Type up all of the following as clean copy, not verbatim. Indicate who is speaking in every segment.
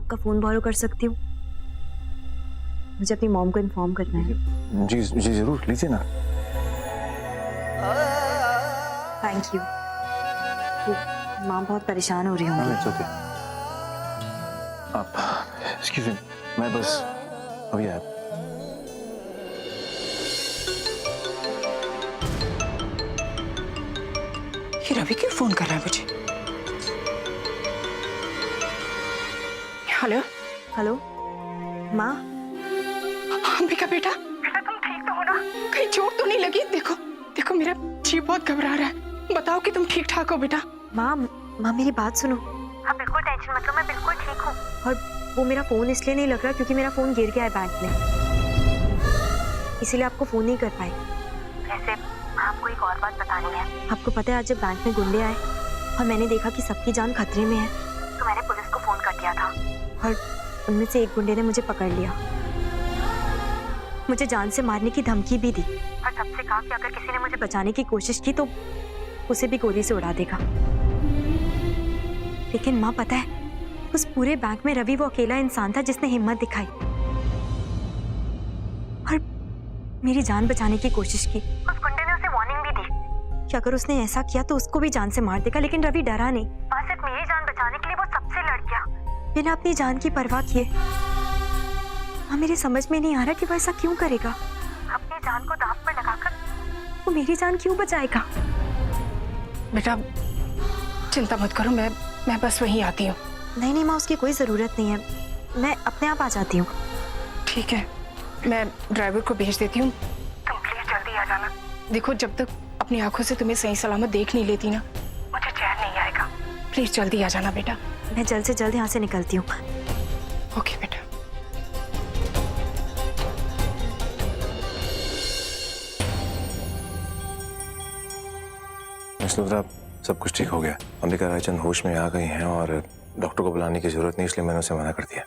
Speaker 1: आपका phone borrow कर सकती हूँ? मुझे अपनी मॉम को इन्फॉर्म करना है।
Speaker 2: जी जी जरूर, लीजिए ना।
Speaker 1: Thank you. माँ बहुत परेशान हो रही होंगी।
Speaker 2: It's okay. आप एक्सक्यूज मी, मैं बस अभी आया।
Speaker 3: ये रवि क्यों फोन कर रहा है मुझे? हेलो
Speaker 1: हेलो माँ।
Speaker 3: अंबिका बेटा, बेटा तुम ठीक तो हो ना? कहीं चोट तो नहीं लगी? देखो देखो मेरा जी बहुत घबरा रहा है। बताओ कि तुम ठीक ठाक हो बेटा?
Speaker 1: माँ मेरी बात सुनो।
Speaker 4: आप बिल्कुल टेंशन मत लो, मैं बिल्कुल ठीक हूँ।
Speaker 1: और वो मेरा फोन इसलिए नहीं लग रहा क्योंकि मेरा फोन गिर गया है बैंक में, इसीलिए आपको फोन नहीं कर पाई।
Speaker 4: वैसे आपको एक और बात बतानी है।
Speaker 1: आपको पता है आज जब बैंक में गुंडे आए और मैंने देखा कि सबकी जान खतरे में है,
Speaker 4: तो मैंने पुलिस को फोन कर दिया था
Speaker 1: और उनमें से एक गुंडे ने मुझे पकड़ लिया, मुझे जान से मारने की धमकी भी दी
Speaker 4: और सबसे कहा कि अगर किसी ने मुझे
Speaker 1: बचाने की कोशिश की तो उसे भी गोली से उड़ा देगा। लेकिन माँ पता है, उस पूरे बैंक में रवि वो अकेला इंसान था जिसने हिम्मत दिखाई और मेरी जान बचाने की कोशिश की।
Speaker 4: उस गुंडे ने उसे वार्निंग भी दी
Speaker 1: कि अगर उसने ऐसा किया तो उसको भी जान से मार देगा, लेकिन रवि डरा नहीं।
Speaker 4: और सिर्फ मेरी जान बचाने के लिए वो सबसे लड़ गया।
Speaker 1: बिना अपनी जान की परवाह किए। हाँ, मेरे समझ में नहीं आ रहा कि वो ऐसा क्यों करेगा।
Speaker 4: अपनी जान को दांव पर लगाकर
Speaker 1: वो मेरी जान क्यों बचाएगा?
Speaker 3: बेटा चिंता मत करो, मैं बस वहीं आती हूँ।
Speaker 1: नहीं माँ, उसकी कोई जरूरत नहीं है, मैं अपने आप आ जाती हूँ।
Speaker 3: ठीक है, मैं ड्राइवर को भेज देती हूँ।
Speaker 4: तुम प्लीज जल्दी आ जाना।
Speaker 3: देखो जब तक अपनी आंखों से तुम्हें सही सलामत देख नहीं लेती ना,
Speaker 4: मुझे चैन नहीं आएगा।
Speaker 3: प्लीज जल्दी आ जाना बेटा।
Speaker 1: मैं जल्द से जल्द यहाँ से निकलती हूँ।
Speaker 3: ओके बेटा।
Speaker 2: मिस लुथरा, सब कुछ ठीक हो गया। अंबिका रायचंद होश में आ गई हैं और डॉक्टर को बुलाने की जरूरत नहीं, इसलिए मैंने उसे मना कर दिया।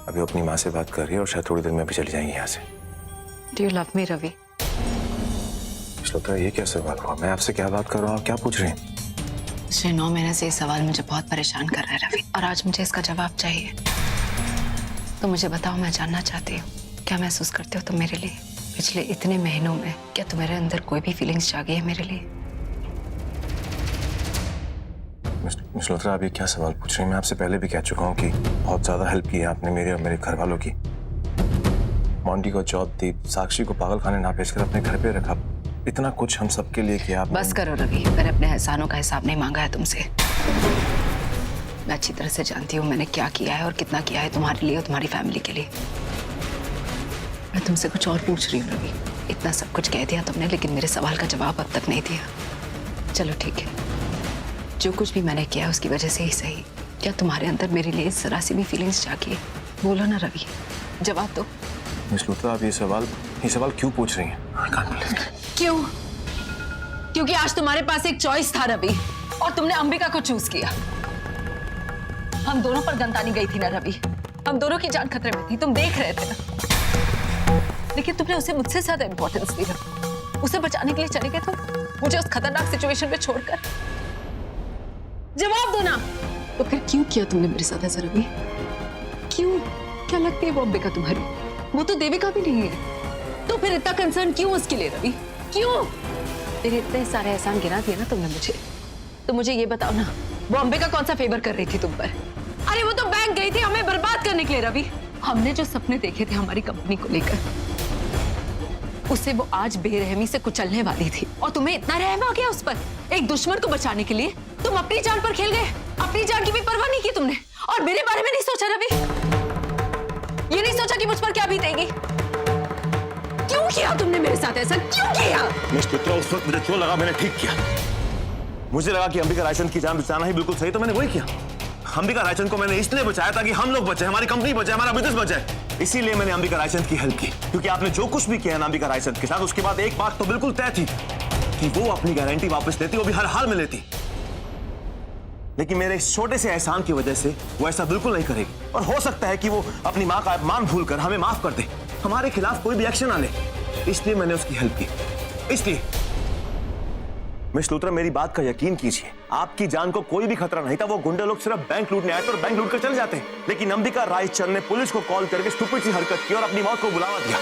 Speaker 2: अभी वो अपनी माँ से बात कर रही है और शायद थोड़ी देर में अभी चली जाएंगी यहाँ से।
Speaker 5: Do you love me, Ravi?
Speaker 2: Miss Luthra, ये क्या सवाल हुआ? मैं आपसे क्या बात कर रहा हूँ, आप क्या पूछ रही हैं?
Speaker 5: पिछले 9 महीने से ये सवाल मुझे बहुत परेशान कर रहा है रवि, और आज मुझे इसका जवाब चाहिए। तो मुझे बताओ, मैं जानना चाहती हूँ, क्या महसूस करते हो तुम मेरे लिए? पिछले इतने महीनों में क्या तुम्हारे अंदर कोई भी फीलिंग्स जागी है मेरे लिए?
Speaker 2: मिस लुथरा, आप ये क्या सवाल पूछ रही हैं? मैं आपसे पहले भी कह चुका हूँ कि बहुत ज्यादा हेल्प की है आपने मेरी और मेरे घर वालों की। मॉन्टी को जॉब दी, साक्षी को पागल खाने ना भेजकर अपने घर पे रखा, इतना कुछ हम सबके लिए किया आपने।
Speaker 5: बस करो रवि, मैंने अपने एहसानों का हिसाब नहीं मांगा है तुमसे। मैं अच्छी तरह से जानती हूँ मैंने क्या किया है और कितना किया है तुम्हारे लिए और तुम्हारी फैमिली के लिए। मैं तुमसे कुछ और पूछ रही हूँ रवि। इतना सब कुछ कह दिया तुमने, लेकिन मेरे सवाल का जवाब अब तक नहीं दिया। चलो ठीक है, जो कुछ भी मैंने किया उसकी वजह से ही सही, क्या तुम्हारे अंदर मेरे लिए जरा सी भी फीलिंग्स जागी है? बोलो ना रवि, जवाब दो।
Speaker 2: मिस लुथरा, आप ये सवाल क्यों पूछ रही हैं? I can't believe it.
Speaker 5: क्यों? क्योंकि आज तुम्हारे पास एक चॉइस था रवि, और तुमने अंबिका को चूज किया। हम दोनों पर गंतानी गई थी ना रवि, हम दोनों की जान खतरे में थी, तुम देख रहे थे ना। लेकिन तुमने उसे मुझसे ज्यादा इंपॉर्टेंस दी रवि। उसे बचाने के लिए चले गए तुम, मुझे उस खतरनाक सिचुएशन में छोड़कर। जवाब दो ना। तो फिर क्यों किया तुमने मेरे साथ ऐसा रवि? क्यों? क्या लगती है वो अंबिका तुम्हारी? वो तो देविका भी नहीं है, तो फिर इतना कंसर्न क्यों उसके लिए रवि? क्यों? तेरे इतने सारे एहसान गिरा दिए ना तुमने मुझे, तो मुझे ये बताओ ना, वो अंबिका कौन सा फेवर कर रही थी तुम पर? अरे वो तो बैंक गई थी हमें बर्बाद करने के लिए रवि। हमने जो सपने देखे थे हमारी कंपनी को लेकर, उसे वो आज बेरहमी से कुचलने वाली थी, और तुम्हें इतना रहम आ गया उस पर? एक दुश्मन को बचाने के लिए तुम अपनी जान पर खेल गए। अपनी जान की भी परवाह नहीं की तुमने, और मेरे बारे में नहीं सोचा रवि। ये नहीं सोचा कि मुझ पर क्या बीतेगी। क्यों किया तुमने मेरे साथ ऐसा? क्यों किया?
Speaker 6: मिस लुथरा, उस वक्त मुझे जो लगा मैंने ठीक किया। मुझे लगा कि अंबिका रायचंद की जान बचाना ही बिल्कुल सही, तो मैंने वही किया। अंबिका रायचंद को मैंने इसलिए बचाया ताकि हम लोग बचे, हमारी कंपनी बचे, हमारा बिजनेस बचे। इसीलिए मैंने अंबिका रायचंद की हेल्प की, क्योंकि आपने जो कुछ भी किया ना अंबिका रायचंद के साथ, उसके बाद एक बात तो बिल्कुल तय थी कि वो अपनी गारंटी वापस लेती, वो भी हर हाल में लेती। लेकिन मेरे इस छोटे से एहसान की वजह से वो ऐसा बिल्कुल नहीं करेगी, और हो सकता है कि वो अपनी माँ का अपमान भूलकर हमें माफ कर दे, हमारे खिलाफ कोई भी एक्शन ना ले। इसलिए मैंने उसकी हेल्प की। इसलिए मिस लूथरा, मेरी बात का यकीन कीजिए, आपकी जान को कोई भी खतरा नहीं था। वो गुंडे लोग सिर्फ बैंक लूटने आए थे और बैंक लूट कर चले जाते। लेकिन अंबिका रायचंद ने पुलिस को कॉल करके स्टूपिड सी हरकत की और अपनी मौत को बुलावा दिया।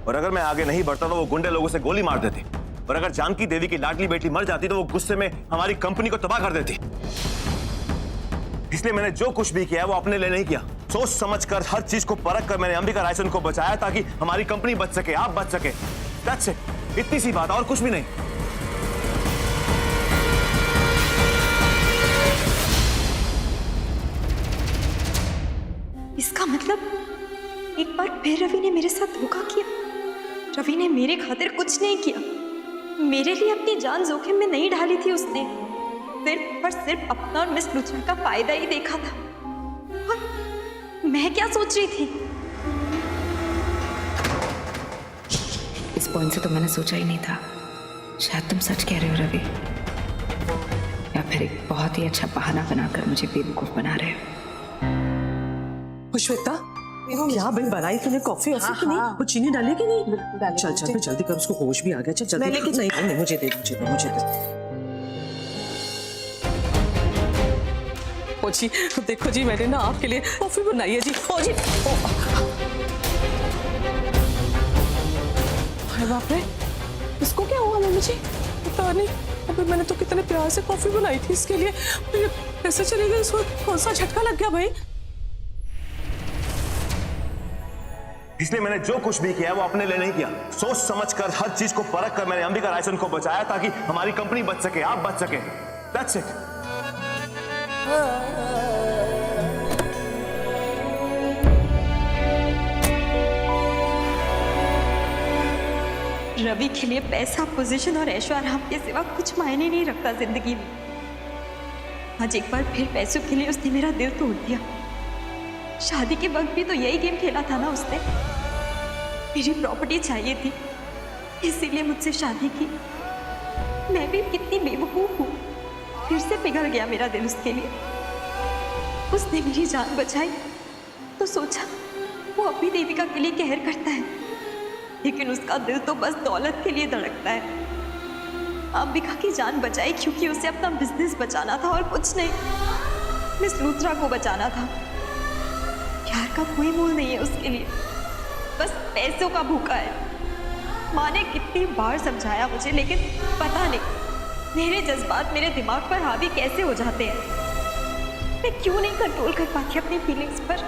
Speaker 6: और अगर मैं आगे नहीं बढ़ता तो वो गुंडे लोगों से गोली मार देते। और अगर जानकी देवी की लाडली बेटी मर जाती तो वो गुस्से में हमारी कंपनी को तबाह कर देती। इसलिए मैंने जो कुछ भी किया वो अपने लिए नहीं किया। सोच समझकर, हर चीज को परख कर मैंने अंबिका रायचंद को बचाया ताकि हमारी कंपनी बच सके, आप बच सके। That's it. इतनी सी बात, और कुछ भी नहीं।
Speaker 1: इसका मतलब एक बार फिर रवि ने मेरे साथ धोखा किया। रवि ने मेरे खातिर कुछ नहीं किया, मेरे लिए अपनी जान जोखिम में नहीं डाली थी उसने। सिर्फ और सिर्फ अपना और मिस लुथरा का फायदा ही देखा था। और मैं क्या सोच रही थी?
Speaker 7: इस पॉइंट से तो मैंने सोचा ही नहीं था। शायद तुम सच कह रहे हो रवि, या फिर एक बहुत ही अच्छा बहाना बनाकर मुझे बेवकूफ बना रहे हो।
Speaker 8: श्वेता, क्या भाई बनाई तूने कॉफी ऑफी की नहीं? वो चीनी डाली कि नहीं? चल चल जल्दी कर, उसको होश भी आ गया। चल जल्दी। नहीं, मुझे दे। ओ जी, देखो जी, मैंने ना आपके लिए कॉफी बनाई है जी। ओ जी, अरे बाप रे, इसको क्या हुआ मम्मी जी? पता नहीं। अबे मैंने तो कितने प्यार से कॉफी बनाई थी इसके लिए, कैसे चली गई? इसको कौन सा झटका लग गया भाई?
Speaker 6: इसलिए मैंने जो कुछ भी किया वो अपने लिए नहीं किया। सोच समझकर, हर चीज को परख कर मैंने अंबिका रायचंद को बचाया ताकि हमारी कंपनी बच सके, आप बच सके। That's it.
Speaker 1: रवि के लिए पैसा, पोजीशन और ऐशो आराम के सिवा कुछ मायने नहीं रखता जिंदगी में। आज एक बार फिर पैसों के लिए उसने मेरा दिल तोड़ दिया। शादी के वक्त भी तो यही गेम खेला था ना उसने। मेरी प्रॉपर्टी चाहिए थी, इसीलिए मुझसे शादी की। मैं भी कितनी बेवकूफ हूँ, फिर से पिघल गया मेरा दिल उसके लिए। उसने मेरी जान बचाई तो सोचा वो अपनी देविका के लिए कहर करता है, लेकिन उसका दिल तो बस दौलत के लिए धड़कता है। अंबिका की जान बचाई क्योंकि उसे अपना बिजनेस बचाना था और कुछ नहीं। मिस लूथरा को बचाना था। प्यार का कोई मोल नहीं है उसके लिए, बस पैसों का भूखा है। माँ ने कितनी बार समझाया मुझे, लेकिन पता नहीं मेरे जज्बात मेरे दिमाग पर हावी कैसे हो जाते हैं। मैं क्यों नहीं कंट्रोल कर पाती अपनी फीलिंग्स पर?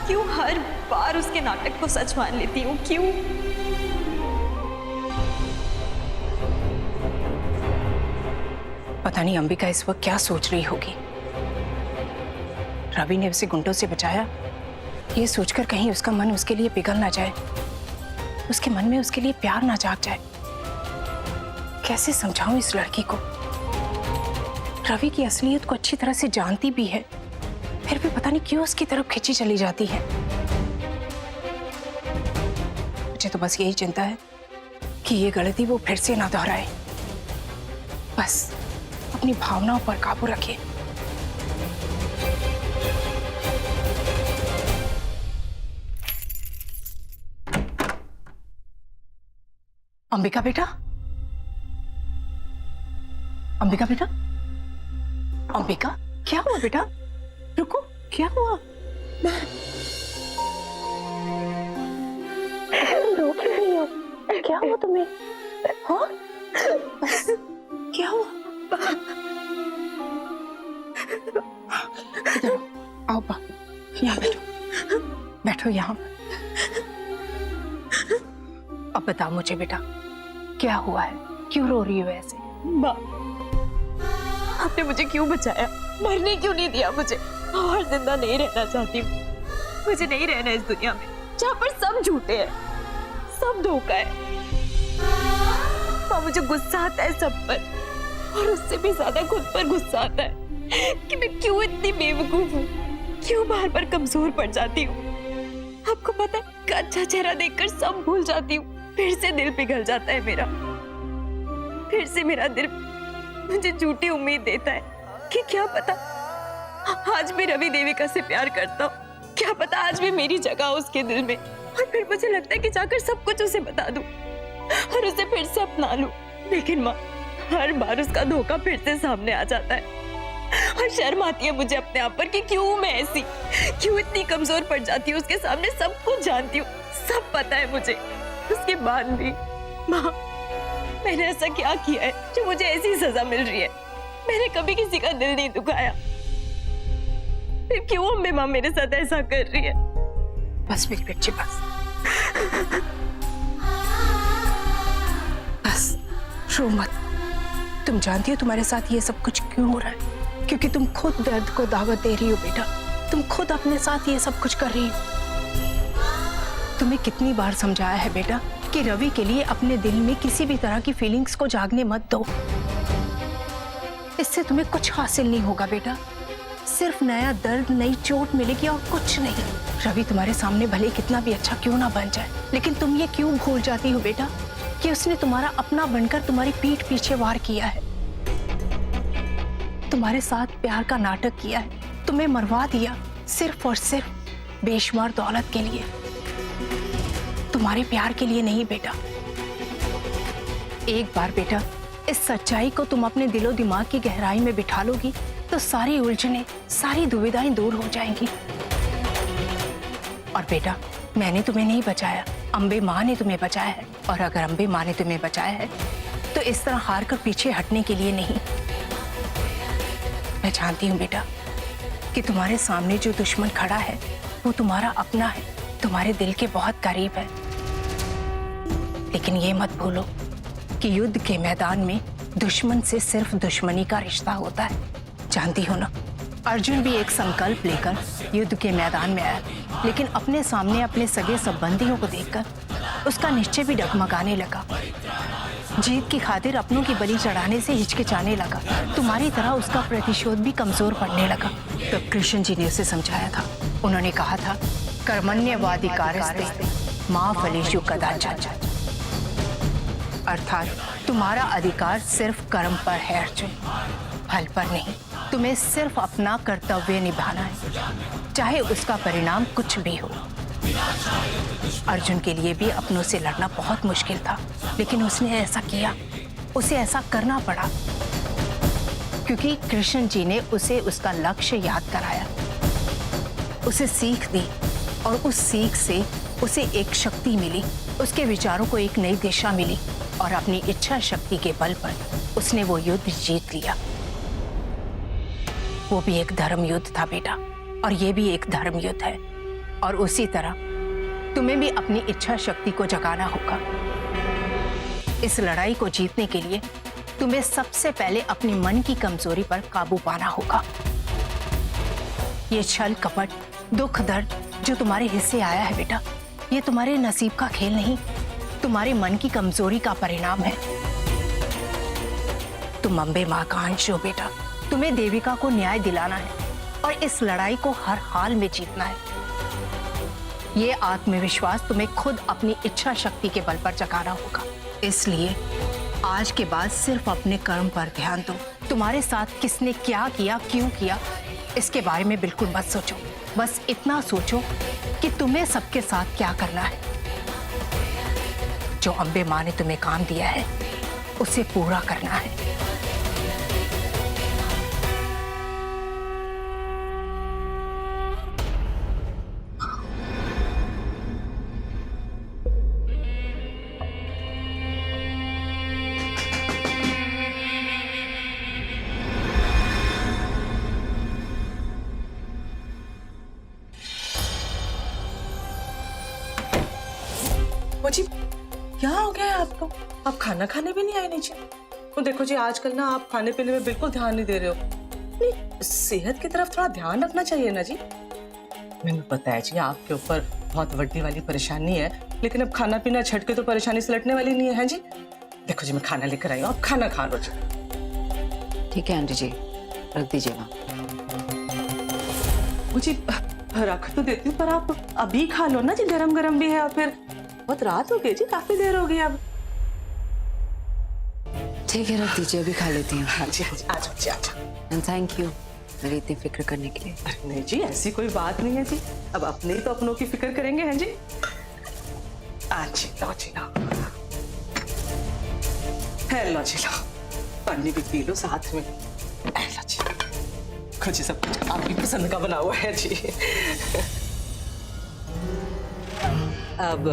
Speaker 1: क्यों हर बार उसके नाटक को सच मान लेती हूँ? क्यों?
Speaker 3: पता नहीं अंबिका इस वक्त क्या सोच रही होगी। रवि ने उसे गुंडों से बचाया, ये सोचकर कहीं उसका मन उसके लिए पिघल ना जाए, उसके मन में उसके लिए प्यार ना जाग जाए। कैसे समझाऊं इस लड़की को? रवि की असलियत को अच्छी तरह से जानती भी है, फिर भी पता नहीं क्यों उसकी तरफ खिंची चली जाती है। मुझे तो बस यही चिंता है कि ये गलती वो फिर से ना दोहराए। बस अपनी भावनाओं पर काबू रखे। अंबिका बेटा, अंबिका बेटा, अंबिका, क्या हुआ बेटा? रुको, क्या हुआ? रो क्यों रही हो? क्या हुआ तुम्हें? हाँ? क्या हुआ? इधर आओ, यहाँ बैठो, बैठो यहाँ। अब बताओ मुझे बेटा, क्या हुआ है? क्यों रो रही हो ऐसे?
Speaker 1: माँ, आपने मुझे क्यों बचाया? मरने क्यों नहीं दिया मुझे? और जिंदा नहीं रहना चाहती हूँ। मुझे नहीं रहना इस दुनिया में जहाँ पर सब झूठे हैं, सब धोखा है। माँ, मुझे गुस्सा आता है सब पर, और उससे भी ज्यादा खुद पर गुस्सा आता है कि मैं क्यों इतनी बेवकूफ हूँ, क्यों बार बार कमजोर पड़ जाती हूँ। आपको पता है, अच्छा चेहरा देखकर सब भूल जाती हूँ, फिर से दिल पिघल जाता है मेरा। फिर से मेरा दिल मुझे झूठी उम्मीद देता है कि क्या पता आज भी रवि देविका से प्यार करता हूँ, क्या पता आज भी मेरी जगह उसके दिल में। और फिर मुझे लगता है कि जाकर सब कुछ उसे बता दूं और उसे फिर से अपना लूं, लेकिन माँ, हर बार उसका धोखा फिर से सामने आ जाता है और शर्म आती है मुझे अपने आप पर कि क्यों मैं ऐसी, क्यों इतनी कमजोर पड़ जाती हूँ उसके सामने। सब कुछ जानती हूँ, सब पता है मुझे, उसके बाद भी माँ, मैंने ऐसा क्या किया है जो मुझे ऐसी सजा मिल रही है? मैंने कभी किसी का दिल नहीं दुखाया, फिर क्यों अम्बे माँ मेरे साथ ऐसा कर रही है?
Speaker 3: बस मेरी बच्ची, बस बस, रो मत। तुम जानती हो तुम्हारे साथ ये सब कुछ क्यों हो रहा है? क्योंकि तुम खुद दर्द को दावत दे रही हो बेटा। तुम खुद अपने साथ ये सब कुछ कर रही हो। तुम्हें कितनी बार समझाया है बेटा कि रवि के लिए अपने दिल में किसी भी तरह की फीलिंग्स को जागने मत दो। इससे तुम्हें कुछ हासिल नहीं होगा बेटा, सिर्फ नया दर्द, नई चोट मिलेगी और कुछ नहीं। रवि तुम्हारे सामने भले कितना भी अच्छा क्यों ना बन जाए, लेकिन तुम ये क्यों भूल जाती हो बेटा कि उसने तुम्हारा अपना बनकर तुम्हारी पीठ पीछे वार किया है, तुम्हारे साथ प्यार का नाटक किया है, तुम्हें मरवा दिया सिर्फ और सिर्फ बेशुमार दौलत के लिए, तुम्हारे प्यार के लिए नहीं बेटा। एक बार बेटा इस सच्चाई को तुम अपने दिलो दिमाग की गहराई में बिठा लोगी तो सारी उलझनें, सारी दुविधाएं दूर हो जाएंगी। और बेटा, मैंने तुम्हें नहीं बचाया, अम्बे माँ ने तुम्हें बचाया है। और अगर अम्बे माँ ने तुम्हें बचाया है तो इस तरह हार कर पीछे हटने के लिए नहीं। मैं जानती हूँ बेटा कि तुम्हारे सामने जो दुश्मन खड़ा है वो तुम्हारा अपना है, तुम्हारे दिल के बहुत करीब है। लेकिन ये मत भूलो कि युद्ध के मैदान में दुश्मन से सिर्फ दुश्मनी का रिश्ता होता है। जानती हो ना, अर्जुन भी एक संकल्प लेकर युद्ध के मैदान में आया, लेकिन अपने सामने अपने सगे संबंधियों को देखकर उसका निश्चय भी डगमगाने लगा। जीत की खातिर अपनों की बलि चढ़ाने से हिचकिचाने लगा। तुम्हारी तरह उसका प्रतिशोध भी कमजोर पड़ने लगा। तब कृष्ण जी ने उसे समझाया था। उन्होंने कहा था, कर्मण्येवाधिकारस्ते मा फलेषु कदाचन, अर्थात तुम्हारा अधिकार सिर्फ कर्म पर है अर्जुन, फल पर नहीं। तुम्हें सिर्फ अपना कर्तव्य निभाना है, चाहे उसका परिणाम कुछ भी हो। अर्जुन के लिए भी अपनों से लड़ना बहुत मुश्किल था, लेकिन उसने ऐसा किया, उसे ऐसा करना पड़ा क्योंकि कृष्ण जी ने उसे उसका लक्ष्य याद कराया, उसे सीख दी और उस सीख से उसे एक शक्ति मिली, उसके विचारों को एक नई दिशा मिली और अपनी इच्छा शक्ति के बल पर उसने वो युद्ध जीत लिया। वो भी एक धर्म युद्ध था बेटा, और ये भी एक धर्म युद्ध है। और उसी तरह तुम्हें भी अपनी इच्छा शक्ति को जगाना होगा। इस लड़ाई को जीतने के लिए तुम्हें सबसे पहले अपने मन की कमजोरी पर काबू पाना होगा। ये छल कपट, दुख दर्द जो तुम्हारे हिस्से आया है बेटा, ये तुम्हारे नसीब का खेल नहीं, तुम्हारे मन की कमजोरी का परिणाम है। तुम अम्बे मां का अंश हो बेटा, तुम्हें देविका को न्याय दिलाना है और इस लड़ाई को हर हाल में जीतना है। ये आत्मविश्वास तुम्हें खुद अपनी इच्छा शक्ति के बल पर जगाना होगा। इसलिए आज के बाद सिर्फ अपने कर्म पर ध्यान दो। तुम्हारे साथ किसने क्या किया, क्यों किया, इसके बारे में बिल्कुल मत सोचो। बस इतना सोचो कि तुम्हें सबके साथ क्या करना है। जो अम्बे माँ ने तुम्हें काम दिया है उसे पूरा करना है।
Speaker 8: जी, क्या हो गया है आपको? आप खाना खाने भी नहीं आए नीचे? तो देखो जी, आजकल ना आप खाने पीने में बिल्कुल ध्यान नहीं दे रहे हो। अपनी सेहत की तरफ थोड़ा ध्यान रखना चाहिए ना जी। मैंने पता है जी आपके ऊपर बहुत बड़ी वाली परेशानी है, लेकिन अब खाना पीना छट के तो परेशानी से लटने वाली नहीं है जी। देखो जी, मैं खाना लेकर आई हूँ, आप खाना खा लो जी।
Speaker 7: ठीक है आंटी जी, रख दीजिएगा।
Speaker 8: मुझे रख तो देती हूँ, पर आप अभी खा लो ना जी, गरम गरम भी है। और फिर बहुत रात हो गई जी, काफी देर हो गई अब।
Speaker 7: ठीक है, रख दीजिए, अभी खा लेती हूँ।
Speaker 8: हाँ जी, हाँ जी, आ जाओ जी, आ जाओ।
Speaker 7: एंड थैंक यू मेरी इतनी फिक्र करने के लिए।
Speaker 8: अरे नहीं जी, ऐसी कोई बात नहीं है जी, अब अपने ही तो अपनों की फिक्र करेंगे हैं जी। जी लो जी लो। है लो जी लो, पानी भी पी लो साथ में। लो जी, खोजी सब कुछ आपकी पसंद का बना हुआ है जी। अब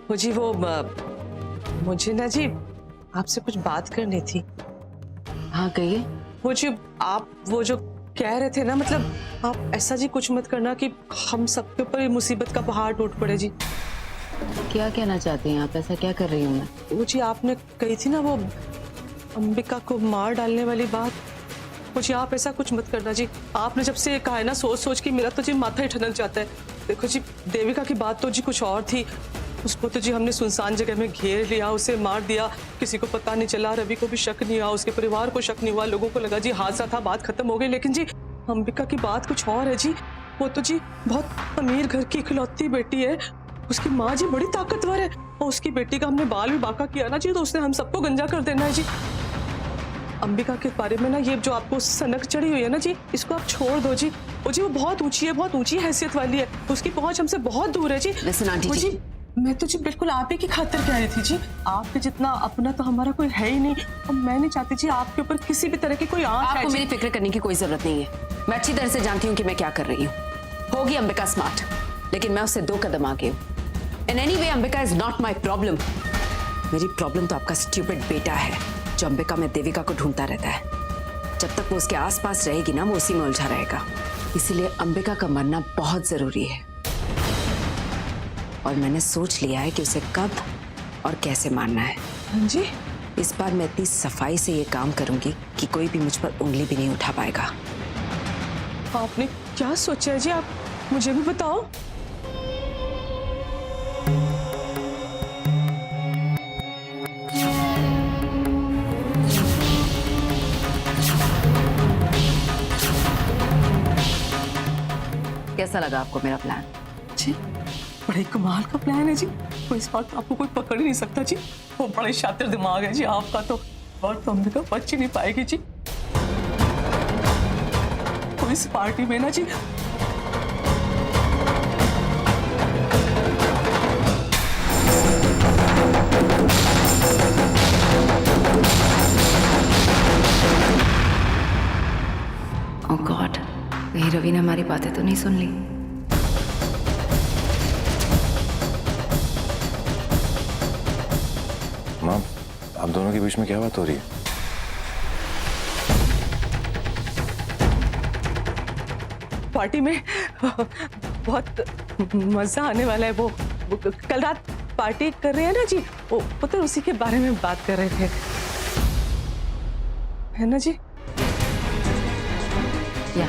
Speaker 8: वो जी वो मुझे ना जी आपसे कुछ बात करनी थी।
Speaker 5: हाँ कहिए।
Speaker 8: वो जी आप वो जो कह रहे थे ना, मतलब आप ऐसा जी कुछ मत करना कि हम सबके ऊपर ये मुसीबत का पहाड़ टूट पड़े जी।
Speaker 5: क्या कहना चाहते हैं आप? ऐसा क्या कर रही हूँ मैं?
Speaker 8: वो जी आपने कही थी ना वो अंबिका को मार डालने वाली बात, वो जी आप ऐसा कुछ मत करना जी। आपने जब से कहा है ना, सोच सोच के मेरा तो जी माथा ही ठनक जाता है। देखो जी, देविका की बात तो जी कुछ और थी। उसको तो जी हमने सुनसान जगह में घेर लिया, उसे मार दिया, किसी को पता नहीं चला, रवि को भी शक नहीं हुआ, उसके परिवार को शक नहीं हुआ, लोगों को लगा जी हादसा था, बात खत्म हो गई। लेकिन जी अंबिका की बात कुछ और है जी। वो तो जी बहुत अमीर घर की इकलौती बेटी है, उसकी माँ जी बड़ी ताकतवर है, और उसकी बेटी का हमने बाल भी बाका किया ना जी, तो उसने हम सबको गंजा कर देना है जी। अंबिका के बारे में ना ये जो आपको सनक चढ़ी हुई है ना जी, इसको आप छोड़ दो जी। वो जी वो बहुत ऊंची है, बहुत ऊंची हैसियत वाली है, उसकी पहुंच हमसे बहुत दूर है जी।
Speaker 5: Listen, आंटी
Speaker 8: वो
Speaker 5: जी।
Speaker 8: मैं तो जी बिल्कुल आप ही की खातिर कह रही थी जी। आपके जितना अपना तो हमारा कोई है ही नहीं, और मैं नहीं चाहती जी आपके ऊपर किसी भी तरह की कोई आंच आए
Speaker 5: आपको
Speaker 8: जी।
Speaker 5: मेरी फिक्र करने की कोई जरूरत नहीं है। मैं अच्छी तरह से जानती हूँ कि मैं क्या कर रही हूँ। होगी अंबिका स्मार्ट, लेकिन मैं उससे 2 कदम आगे हूँ। In any way Ambika is not my problem. मेरी प्रॉब्लम तो आपका स्टूपिड बेटा है, जो अंबिका में देविका को ढूंढता रहता है। जब तक वो उसके आसपास रहेगी ना, वो उसी में उलझा रहेगा। इसीलिए अंबिका का मरना बहुत जरूरी है, और मैंने सोच लिया है कि उसे कब और कैसे मारना है।
Speaker 8: हाँ जी,
Speaker 5: इस बार मैं इतनी सफाई से ये काम करूंगी कि कोई भी मुझ पर उंगली भी नहीं उठा पाएगा।
Speaker 8: आपने क्या सोचा है जी? आप मुझे भी बताओ।
Speaker 5: कैसा लगा आपको मेरा प्लान?
Speaker 8: जी बड़े कमाल का प्लान है जी। तो इस बार तो आपको कोई पकड़ ही नहीं सकता जी। वो बड़े शातिर दिमाग है जी आपका तो, और तो अंबिका बच ही नहीं पाएगी जी। तो इस पार्टी में ना जी
Speaker 7: ओह गॉड, कहीं रवि ने हमारी बातें तो नहीं सुन ली।
Speaker 2: माँ, आप दोनों के बीच में क्या बात हो रही है?
Speaker 8: पार्टी में बहुत मजा आने वाला है। वो कल रात पार्टी कर रहे हैं ना जी, वो तो उसी के बारे में बात कर रहे थे, है ना जी?
Speaker 5: या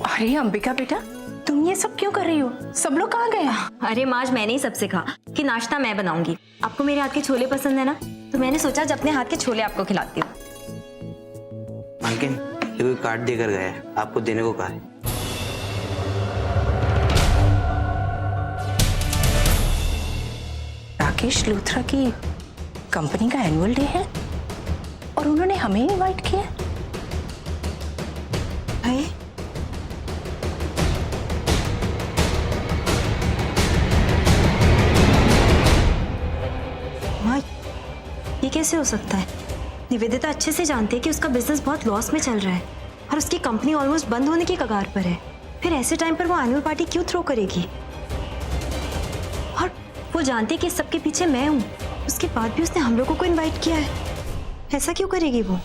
Speaker 3: अरे अंबिका बेटा, तुम ये सब क्यों कर रही हो? सब लोग कहाँ गए?
Speaker 1: अरे माँ, आज मैंने ही सबसे कहा कि नाश्ता मैं बनाऊंगी। आपको मेरे हाथ के छोले पसंद है ना, तो मैंने सोचा जब अपने हाथ के छोले आपको खिलाती हूँ।
Speaker 9: मालकिन, ये कोई कार्ड देकर गया है, आपको देने को कहा है।
Speaker 3: राकेश लूथरा की कंपनी का एनुअल डे है और उन्होंने हमें इनवाइट किया है।
Speaker 1: माँ, ये कैसे हो सकता है? निवेदिता अच्छे से जानती है कि उसका बिजनेस बहुत लॉस में चल रहा है और उसकी कंपनी ऑलमोस्ट बंद होने की कगार पर है। फिर ऐसे टाइम पर वो एनुअल पार्टी क्यों थ्रो करेगी? और वो जानती है कि इस सबके पीछे मैं हूँ, उसके बाद भी उसने हम लोगों को इनवाइट किया है। ऐसा क्यों करेगी वो?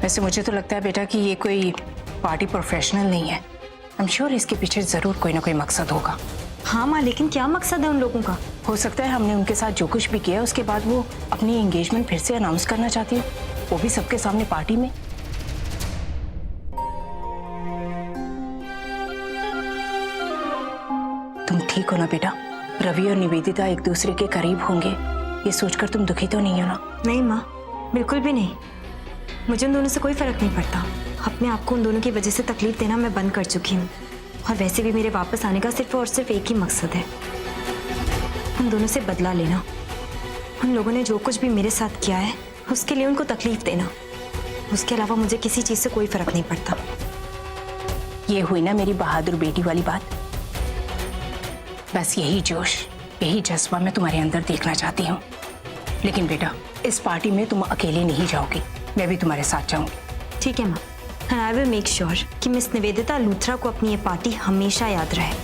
Speaker 3: वैसे मुझे तो लगता है बेटा कि ये कोई पार्टी प्रोफेशनल नहीं है। आई एम श्योर इसके पीछे जरूर कोई ना कोई मकसद होगा।
Speaker 1: हाँ माँ, लेकिन क्या मकसद है उन लोगों का?
Speaker 3: हो सकता है हमने उनके साथ जो कुछ भी किया उसके बाद वो अपनी एंगेजमेंट फिर से अनाउंस करना चाहती है, वो भी सबके सामने पार्टी में। तुम ठीक हो ना बेटा? रवि और निवेदिता एक दूसरे के करीब होंगे, ये सोचकर तुम दुखी तो नहीं हो ना?
Speaker 1: नहीं माँ, बिल्कुल भी नहीं। मुझे उन दोनों से कोई फर्क नहीं पड़ता। अपने आप को उन दोनों की वजह से तकलीफ देना मैं बंद कर चुकी हूँ, और वैसे भी मेरे वापस आने का सिर्फ और सिर्फ एक ही मकसद है, उन दोनों से बदला लेना। उन लोगों ने जो कुछ भी मेरे साथ किया है उसके लिए उनको तकलीफ देना। उसके अलावा मुझे किसी चीज से कोई फर्क नहीं पड़ता।
Speaker 3: ये हुई ना मेरी बहादुर बेटी वाली बात। बस यही जोश, यही जज्बा मैं तुम्हारे अंदर देखना चाहती हूँ। लेकिन बेटा, इस पार्टी में तुम अकेले नहीं जाओगी, मैं भी तुम्हारे साथ जाऊंगी।
Speaker 1: ठीक है माँ, and I will make sure कि मिस निवेदिता लूथरा को अपनी ये पार्टी हमेशा याद रहे।